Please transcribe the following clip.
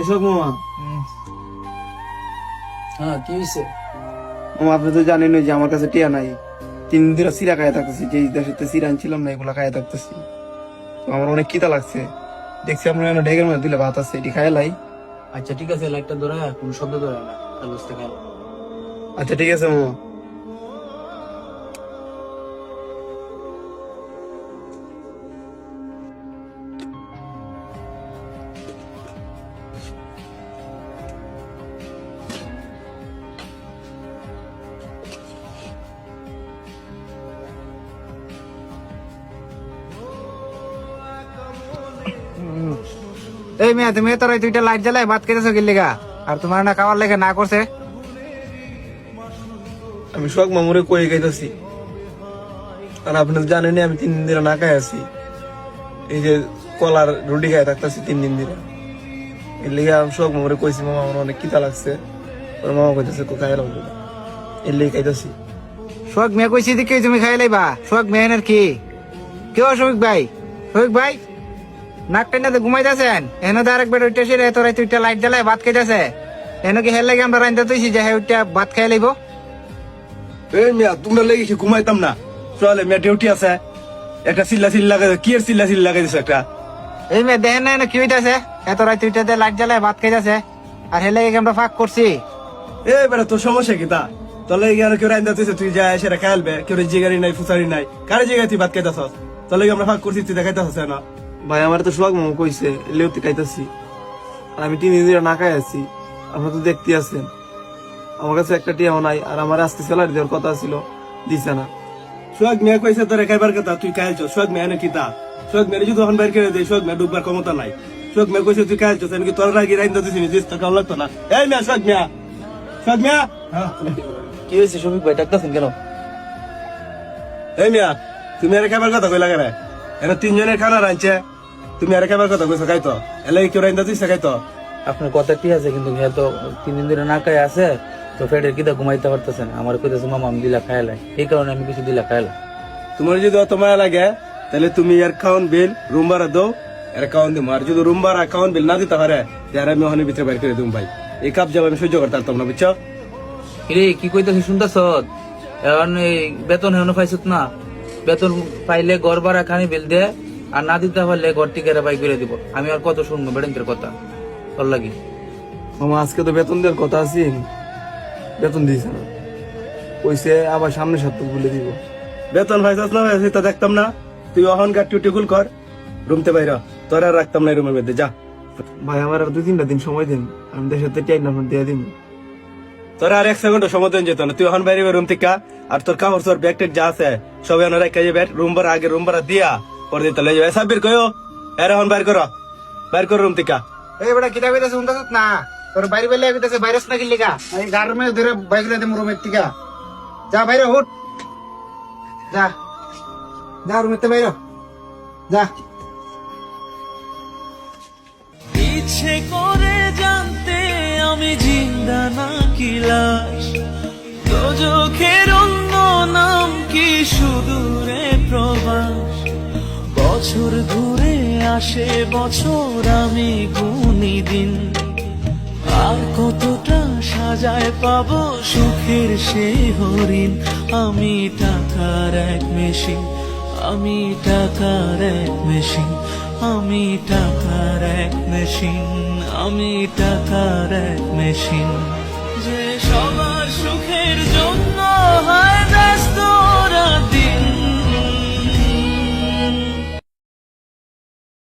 শোক মামা। হ্যাঁ, কি হয়েছে? মামা আপনি তো জানেন যে আমার কাছে টিয়া নাই, 3 দিন ধরে চিরা খাইয়া থাকতেছি, যে দেশে চিরা আনছিলাম না এগুলা খাইয়া থাকতেছি। তো আমার অনেক খিদা লাগছে, দেখছি আপনার ঢেকের মধ্যে দিলে ভাত আছে, এটি খাইয়া লাই। আচ্ছা ঠিক আছে, লাইটটা ধরে কোন শব্দ ধরে না, তাহলে বুঝতে গেল। আচ্ছা ঠিক আছে মামা। এই মেয়ে, তুমি তোর ওই 2টা লাইট জ্বালায় ভাত খেতেছো কি লেগা? আর তোমার না খাওয়ার লেগে না করছে? আমি শোক মামুরে কয়ে গাইতেছি, আর আপনি তো জানেনই আমি 3 দিন ধরে না খাই আছি। এই যে কলার রুটি খাই থাকতেছি 3 দিন ধরে। এর লেগে আমি শোক মামুরে কইছি, মামা আমার অনেক খিদা লাগছে। ওর মামা কইতেছে তো খাই লাগবে, এর লেগে খাইতেছি। সোহাগ মেয়ে কইছি দিকে তুমি খাই লাইবা? সোহাগ মেয়ের কি কেউ? শফিক ভাই, শফিক ভাই, নাক টেনে ঘুমাইতেছেন? এনে তো আরেকবার ওইটা সেরে তোর 2টা লাইট জ্বালায় ভাত খাইতেছে। এনে কি হের লাগে আমরা রাইন্দা তুইছি যে ওইটা ভাত খাই লাইব? এই মিয়া, তোমরা লেগে কি ঘুমাইতাম না? চলে মিয়া, ডিউটি আছে। একটা চিল্লা চিল্লা লাগাই, কি এর চিল্লা চিল্লা লাগাই দিছে একটা। এই মেয়ে দেখেন না কি হইতাছে? এত রাত 2টাতে লাইট জ্বালায় ভাত খাইতেছে, আর হের লাগে আমরা ফাঁক করছি। এই বেটা, তোর সমস্যা কি তা? তোর লেগে আর কেউ রাইন্দা তুইছে, তুই যায় সেটা খাইলবে, কেউ জিগারি নাই ফুসারি নাই, কারে জিগাই তুই ভাত খাইতেছস? তোর লেগে আমরা ফাঁক করছি, তুই দেখাইতেছস না? ভাই আমার তো সোহাগ মামা কইছে লেউতি খাইতেছি, আর আমি 3 দিন ধরে না খাই আছি। আপনারা তো দেখতে আছেন আমার কাছে একটা টিয়াও নাই, আর আমার আজকে স্যালারি দেওয়ার কথা ছিল, দিছে না। সোহাগ মিয়া কইছে তোরে খাইবার কথা, তুই খাইলছ? সোহাগ মিয়া কি তা? সোহাগ মিয়া যদি তখন বাইর করে দেয়, সোহাগ মিয়া ডুববার ক্ষমতা নাই। সোহাগ মিয়া কইছে তুই খাইলছ, আমি কি তোর রাগি রাইন্দা দিছি নি? তো কেমন লাগতো না? এই মিয়া, সোহাগ মিয়া, সোহাগ মিয়া। কি হয়েছে শফিক ভাই, ডাকতেছেন কেন? এই মিয়া, তুমি আর খাইবার কথা কইলা কেন? এরা 3 জনের খানা রাঁধছে, তুমি আর খাইবার কথা কইছো খাইতো? এলে কেউ রাইন্দা দিছে খাইতো? আপনার কথা ঠিক আছে, কিন্তু হ্যাঁ তো 3 দিন ধরে না খাই আছে, তো পেটের কিদা ঘুমাইতে পারতেছেন। আমার কইতেছে মামা আমি দিলা খাইলাই, এই কারণে আমি কিছু দিলা খাইলাম। তোমার যদি অত মায়া লাগে তাহলে তুমি এর খাওয়ান বিল রুম ভাড়া দাও, এর খাওয়ান দিব। আর যদি রুম ভাড়া খাওয়ান বিল না দিতে পারে, তাহলে আমি ওখানে ভিতরে বাইর করে দিব ভাই। এই কাপ যাবে আমি সহ্য করতে পারতাম না, বুঝছো? কিরে কি কইতেছিস শুনতেছ? এখন এই বেতন হেন পাইছত না, বেতন পাইলে ঘর ভাড়া খানি বিল দে, আর না দিতে পারলে ঘর থেকে বাই করে দিব। আমি আর কত শুনবো বেড়েন্টের কথা তোর লাগি? মামা আজকে তো বেতন দেওয়ার কথা আছে, বেতন দিয়েছে না, কইছে আবার সামনে সপ্তাহে বলে দিব। বেতন ভাইসাস না ভাইসাস তা দেখতাম না। তুই অহংকার টিউটিকুল কর, রুমতে বাইরা, তোর আর রাখতাম না রুমের মধ্যে, যা। ভাই আমার আর 2-3টা দিন সময় দিন, আমি দেশের টিয়াই নাম্বার দিয়ে দিব। তোর আর 1 সেকেন্ড সময় দেন যেত না, তুই এখন বাইরে রুম থেকে। আর তোর কাপড় তোর ব্যাগ ট্যাগ যা আছে সব এনে রাখা যাবে, রুম ভাড়া আগে রুম ভাড়া দিয়া পরে দিতে লয়ে যাবে। সাব্বির কয়ো এর এখন বাইর করো, বাইর করো রুম থেকে। এই বেটা কিতা কইতাছে শুনতাছ না? তোর বাইরে বেলে কইতাছে ভাইরাস না কি লেগা? এই গার মে ধরে বাইক রে দেম রুমের থেকে। যা বাইরে উঠ, যা যা রুমের থেকে বাইরে যা। ইচ্ছে করে জানতে আমি জিন্দা নাকি লাশ, দোজখের অন্য নাম কি সুদূরে প্রবাস। বছর ঘুরে আসে বছর, আমি গুনি দিন, আর কতটা সাজায় পাবো সুখের সেই হরিণ। আমি টাকার এক মেশিন, আমি টাকার এক মেশিন, আমি টাকার এক মেশিন, আমি টাকার এক মেশিন, যে সবাই